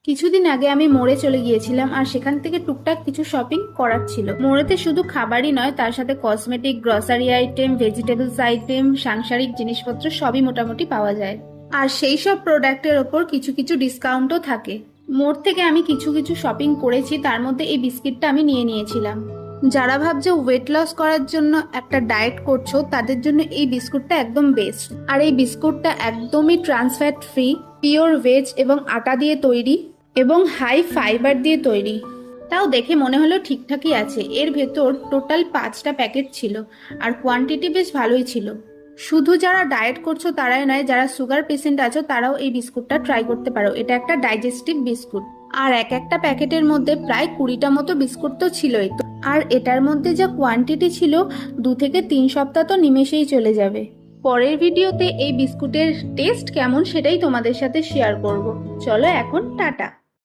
কিছুদিন আগে আমি মোড়ে চলে গিয়েছিলাম আর সেখান থেকে টুকটাক কিছু শপিং করার ছিল। মোড়েতে শুধু খাবারই নয়, তার সাথে cosmetic, grocery item, vegetables item, সাংসারিক জিনিসপত্র সবই মোটামুটি পাওয়া যায়। আর সেই সব প্রোডাক্টের ওপর কিছু কিছু ডিসকাউন্টও থাকে। মোড় থেকে আমি কিছু কিছু শপিং করেছি, তার মধ্যে এই বিস্কিটটা আমি নিয়ে নিয়েছিলাম। যারা ভাবছে ওয়েট লস করার জন্য একটা ডায়েট করছো, তাদের জন্য এই বিস্কুটটা একদম বেস্ট। আর এই বিস্কুটটা একদমই ট্রান্সফ্যাট ফ্রি, পিওর ভেজ এবং আটা দিয়ে তৈরি এবং হাই ফাইবার দিয়ে তৈরি। তাও দেখে মনে হলো ঠিকঠাকই আছে। এর ভেতর টোটাল 5টা প্যাকেট ছিল আর কোয়ান্টিটি বেশ ভালোই ছিল। শুধু যারা ডায়েট করছো তারাই নয়, যারা সুগার পেশেন্ট আছো তারাও এই বিস্কুটটা ট্রাই করতে পারো। এটা একটা ডাইজেস্টিভ বিস্কুট। আর এক একটা প্যাকেটের মধ্যে প্রায় 20টা মতো বিস্কুট তো ছিলই। আর এটার মধ্যে যা কোয়ান্টিটি ছিল, 2 থেকে 3 সপ্তাহ তো নিমেষেই চলে যাবে। পরের ভিডিওতে এই বিস্কুটের টেস্ট কেমন সেটাই তোমাদের সাথে শেয়ার করব। চলো এখন টাটা।